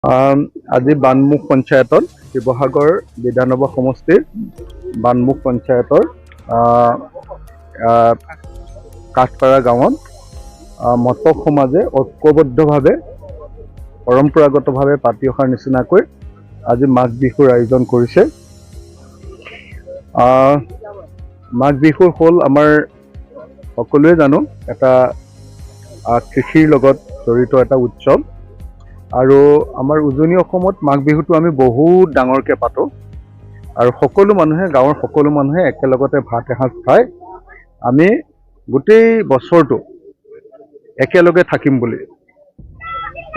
আজি বানমুখ পঞ্চায়তত শিৱসাগৰ বিধানসভা সমষ্টিৰ বানমুখ পঞ্চায়তৰ কাঠপাৰা গাঁৱত মটক সমাজে ঐক্যবদ্ধভাৱে পৰম্পৰাগতভাৱে পাতি অহাৰ নিচিনাকৈ আজি মাঘ বিহুৰ আয়োজন কৰিছে। মাঘ বিহু হ'ল আমাৰ সকলোৱে জানো এটা কৃষিৰ লগত জড়িত এটা উৎসৱ আৰু আমাৰ উজনি অসমত মাঘ বিহুটো আমি বহুত ডাঙৰকৈ পাতোঁ আৰু সকলো মানুহে গাঁৱৰ সকলো মানুহে একেলগতে ভাত এসাঁজ খাই আমি গোটেই বছৰটো একেলগে থাকিম বুলি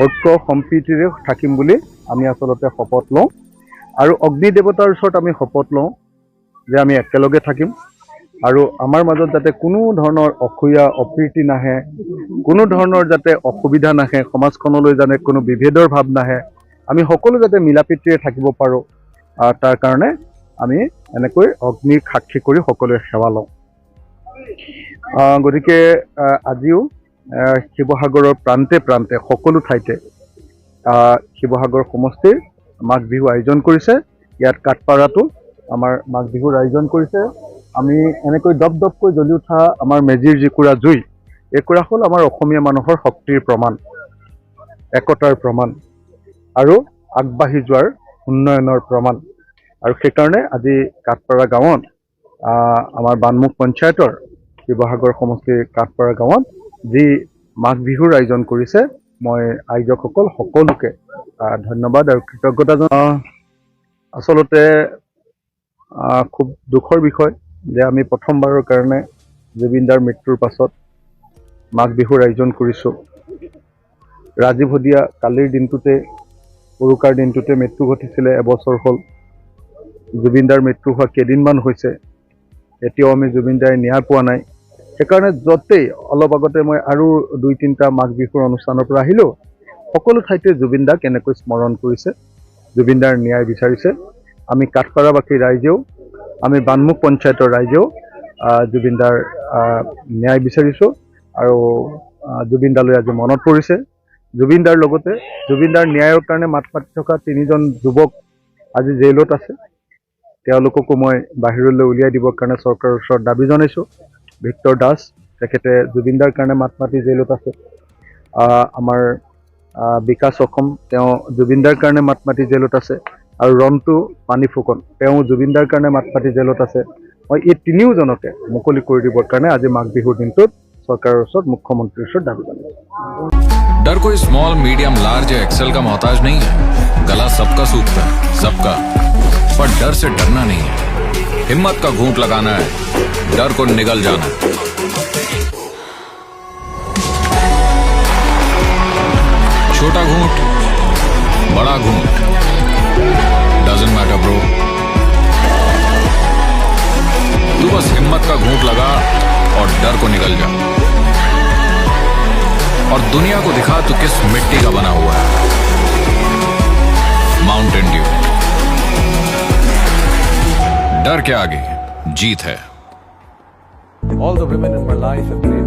ঐক্য সম্প্ৰীতিৰে থাকিম বুলি আমি আচলতে শপত লওঁ আৰু অগ্নি দেৱতাৰ ওচৰত আমি শপত লওঁ যে আমি একেলগে থাকিম আৰু আমাৰ মাজত যাতে কোনো ধৰণৰ অসূয়া অপ্ৰীতি নাহে, কোনো ধৰণৰ যাতে অসুবিধা নাহে, সমাজখনলৈ যাতে কোনো বিভেদৰ ভাৱ নাহে, আমি সকলো যাতে মিলাপ্ৰীতিৰে থাকিব পাৰোঁ তাৰ কাৰণে আমি এনেকৈ অগ্নিক সাক্ষী কৰি সকলোৱে সেৱা লওঁ। গতিকে আজিও শিৱসাগৰৰ প্ৰান্তে প্ৰান্তে সকলো ঠাইতে শিৱসাগৰ সমষ্টিৰ মাঘ বিহু আয়োজন কৰিছে। ইয়াত কাঠপাৰাটো আমাৰ মাঘ বিহুৰ আয়োজন কৰিছে। আমি এনেকৈ দপ দপকৈ জ্বলি উঠা আমাৰ মেজিৰ যিকুৰা জুই, এইকুৰা হ'ল আমাৰ অসমীয়া মানুহৰ শক্তিৰ প্ৰমাণ, একতাৰ প্ৰমাণ আৰু আগবাঢ়ি যোৱাৰ উন্নয়নৰ প্ৰমাণ। আৰু সেইকাৰণে আজি কাঠপাৰা গাঁৱত আমাৰ বানমুখ পঞ্চায়তৰ শিৱসাগৰ সমষ্টিৰ কাঠপাৰা গাঁৱত যি মাঘ বিহুৰ আয়োজন কৰিছে, মই আয়োজকসকল সকলোকে ধন্যবাদ আৰু কৃতজ্ঞতা জনাওঁ। আচলতে খুব দুখৰ বিষয় যে আমি প্ৰথমবাৰৰ কাৰণে জুবিন দাৰ মৃত্যুৰ পাছত মাঘ বিহুৰ আয়োজন কৰিছোঁ। ৰাজীৱ হদিয়া কালিৰ দিনটোতে উৰুকাৰ দিনটোতে মৃত্যু ঘটিছিলে, এবছৰ হ'ল। জুবিন দাৰ মৃত্যু হোৱা কেইদিনমান হৈছে, এতিয়াও আমি জুবিন দাই ন্যায় পোৱা নাই। সেইকাৰণে য'তেই অলপ আগতে মই আৰু 2-3টা মাঘ বিহুৰ অনুষ্ঠানৰ পৰা আহিলোঁ, সকলো ঠাইতে জুবিন দাক এনেকৈ স্মৰণ কৰিছে, জুবিন দাৰ ন্যায় বিচাৰিছে। আমি কাঠপাৰাবাসী ৰাইজেও, আমি বানমুখ পঞ্চায়তৰ ৰাইজেও জুবিন দাৰ ন্যায় বিচাৰিছোঁ আৰু জুবিন দালৈ আজি মনত পৰিছে। জুবিন দাৰ লগতে জুবিন দাৰ ন্যায়ৰ কাৰণে মাত মাতি থকা 3জন যুৱক আজি জেইলত আছে। তেওঁলোককো মই বাহিৰলৈ উলিয়াই দিবৰ কাৰণে চৰকাৰৰ ওচৰত দাবী জনাইছোঁ। ভিক্টৰ দাস, তেখেতে জুবিন দাৰ কাৰণে মাত মাতি জেইলত আছে। আমাৰ বিকাশ অসম, তেওঁ জুবিন দাৰ কাৰণে মাত মাতি জেইলত আছে আৰু ৰন্টু পানী ফুকন, তেওঁ জুবিন দাৰ কাৰণে মাত মাতি জেইলত আছে। মই এই 3জনকে মুকলি কৰি দিবৰ কাৰণে আজি মাঘ বিহুৰ দিনটোত চৰকাৰৰ ওচৰত, মুখ্যমন্ত্ৰীৰ ওচৰত দাবী জনাইছোঁ। डर कोई स्मॉल मीडियम लार्ज या एक्सेल का मोहताज नहीं है। गला सबका सूखता है, सबका, पर डर से डरना नहीं है। हिम्मत का घूंट लगाना है, डर को निगल जाना है। छोटा घूंट, बड़ा घूंट, डजंट मैटर ब्रो। तू बस हिम्मत का घूंट लगा और डर को निगल जा और दुनिया को दिखा तू किस मिट्टी का बना हुआ है। माउंटेन ड्यू, डर के आगे जीत है। All the women in my life have played